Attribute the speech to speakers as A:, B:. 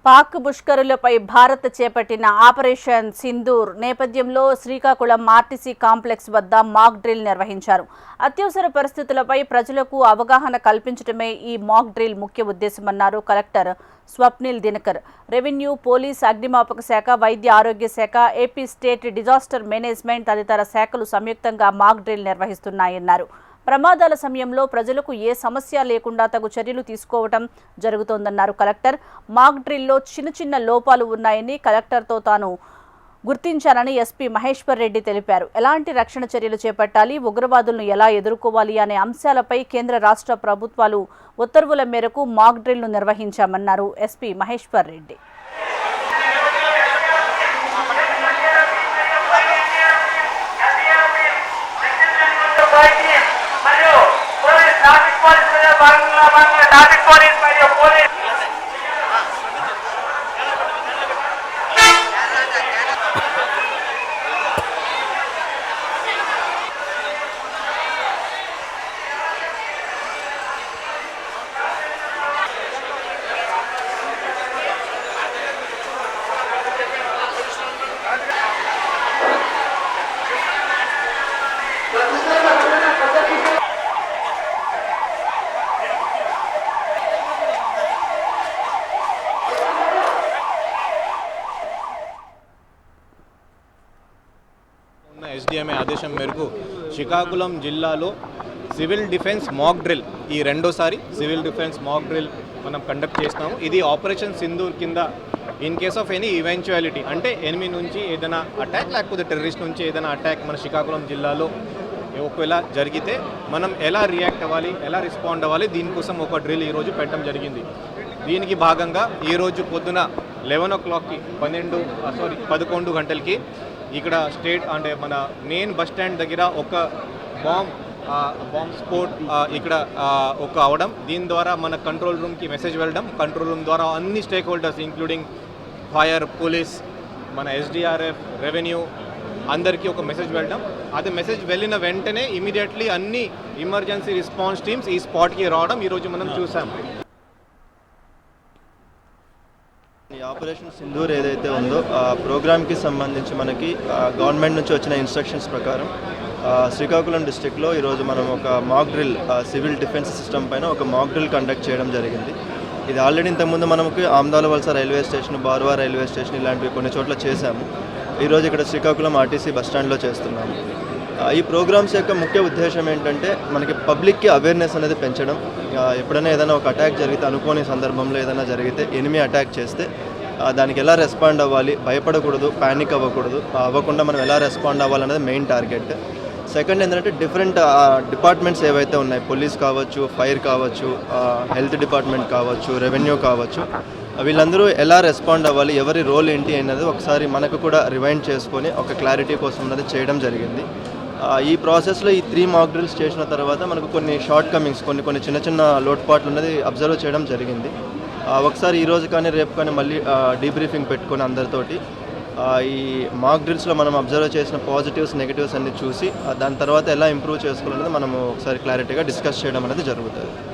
A: పాక్ బుష్కరులపై భారత్ చేపట్టిన ఆపరేషన్ సింధూర్ నేపథ్యంలో Srikakulam RTC complex వద్ద మాక్ డ్రిల్ నిర్వహించారు. అత్యవసర పరిస్థితులపై ప్రజలకు అవగాహన కల్పించడమే ఈ మాక్ డ్రిల్ ముఖ్య ఉద్దేశమన్నారు collector Swapnil Dinakar. Revenue, police, అగ్నిమాపక శాఖ, వైద్య ఆరోగ్య శాఖ, ఏపీ స్టేట్ డిజాస్టర్ మేనేజ్మెంట్ తదితర శాఖలు సంయుక్తంగా మాక్ డ్రిల్ నిర్వహిస్తున్నాయన్నారు. ప్రమాదాల సమయంలో ప్రజలకు ఏ సమస్య లేకుండా తగు చర్యలు తీసుకోవడం జరుగుతోందన్నారు కలెక్టర్. మాక్ డ్రిల్లో చిన్న లోపాలు ఉన్నాయని కలెక్టర్తో తాను గుర్తించానని ఎస్పీ మహేశ్వర్ రెడ్డి తెలిపారు. ఎలాంటి రక్షణ చర్యలు చేపట్టాలి, ఉగ్రవాదులను ఎలా ఎదుర్కోవాలి అనే అంశాలపై కేంద్ర రాష్ట్ర ప్రభుత్వాలు ఉత్తర్వుల మేరకు మాక్ డ్రిల్ను నిర్వహించామన్నారు SP Maheshwar Reddy. Traffic police మరియు పోలీస్
B: ఎస్డిఎంఏ ఆదేశం మేరకు శ్రీకాకుళం జిల్లాలో సివిల్ డిఫెన్స్ మాక్ డ్రిల్ ఈ రెండోసారి సివిల్ డిఫెన్స్ మాక్ డ్రిల్ మనం కండక్ట్ చేస్తాము. ఇది ఆపరేషన్ సింధూర్ కింద in case of any eventuality అంటే ఎనిమి నుంచి ఏదైనా అటాక్ లేకపోతే టెర్రరిస్ట్ నుంచి ఏదైనా అటాక్ మన శ్రీకాకుళం జిల్లాలో ఒకవేళ జరిగితే మనం ఎలా రియాక్ట్ అవ్వాలి, ఎలా రెస్పాండ్ అవ్వాలి, దీనికోసం ఒక డ్రిల్ ఈరోజు పెట్టడం జరిగింది. దీనికి భాగంగా ఈరోజు పొద్దున 11 o'clockకి 11 గంటలకి ఇక్కడ స్టేట్ అంటే మన మెయిన్ బస్ స్టాండ్ దగ్గర ఒక బాంబ్ స్పోర్ట్ ఇక్కడ ఒక అవడం, దీని ద్వారా మన కంట్రోల్ రూమ్కి మెసేజ్ వెళ్ళడం, కంట్రోల్ రూమ్ ద్వారా అన్ని stake holders including fire, police, మన ఎస్డిఆర్ఎఫ్, రెవెన్యూ అందరికీ ఒక మెసేజ్ వెళ్ళడం. అది మెసేజ్ వెళ్ళిన వెంటనే ఇమీడియట్లీ అన్ని ఎమర్జెన్సీ రెస్పాన్స్ టీమ్స్ ఈ స్పాట్కి రావడం ఈరోజు మనం చూసాం.
C: ఈ ఆపరేషన్ సింధూర్ ఏదైతే ఉందో ఆ ప్రోగ్రామ్కి సంబంధించి మనకి గవర్నమెంట్ నుంచి వచ్చిన ఇన్స్ట్రక్షన్స్ ప్రకారం శ్రీకాకుళం డిస్ట్రిక్ట్లో ఈరోజు మనం ఒక mock drill civil defence system పైన ఒక మాక్ డ్రిల్ కండక్ట్ చేయడం జరిగింది. ఇది ఆల్రెడీ ఇంతకుముందు మనకి Amadalavalasa railway station, Barwa railway station ఇలాంటివి కొన్ని చోట్ల చేశాము. ఈరోజు ఇక్కడ శ్రీకాకుళం ఆర్టీసీ బస్టాండ్లో చేస్తున్నాము. ఈ ప్రోగ్రామ్స్ యొక్క ముఖ్య ఉద్దేశం ఏంటంటే మనకి పబ్లిక్కి అవేర్నెస్ అనేది పెంచడం. ఎప్పుడైనా ఏదైనా ఒక అటాక్ జరిగితే, అనుకోని సందర్భంలో ఏదైనా జరిగితే, ఎనిమి అటాక్ చేస్తే దానికి ఎలా రెస్పాండ్ అవ్వాలి, భయపడకూడదు, ప్యానిక్ అవ్వకుండా మనం ఎలా రెస్పాండ్ అవ్వాలనేది మెయిన్ టార్గెట్. సెకండ్ ఏంటంటే డిఫరెంట్ డిపార్ట్మెంట్స్ ఏవైతే ఉన్నాయి, పోలీస్ కావచ్చు, ఫైర్ కావచ్చు, హెల్త్ డిపార్ట్మెంట్ కావచ్చు, రెవెన్యూ కావచ్చు, వీళ్ళందరూ ఎలా రెస్పాండ్ అవ్వాలి, ఎవరి రోల్ ఏంటి అనేది ఒకసారి మనకు కూడా రివైండ్ చేసుకొని ఒక క్లారిటీ కోసం అనేది చేయడం జరిగింది. ఈ ప్రాసెస్లో ఈ 3 మాక్ డ్రిల్స్ చేసిన తర్వాత మనకు కొన్ని షార్ట్ కమింగ్స్, కొన్ని చిన్న లోటుపాట్లు అనేది అబ్జర్వ్ చేయడం జరిగింది. ఒకసారి ఈరోజు కానీ రేపు కానీ మళ్ళీ డీబ్రీఫింగ్ పెట్టుకొని అందరితోటి ఈ మాక్ డ్రిల్స్లో మనం అబ్జర్వ్ చేసిన పాజిటివ్స్, నెగిటివ్స్ అన్ని చూసి దాని తర్వాత ఎలా ఇంప్రూవ్ చేసుకోవాలనేది మనము ఒకసారి క్లారిటీగా డిస్కస్ చేయడం అనేది జరుగుతుంది.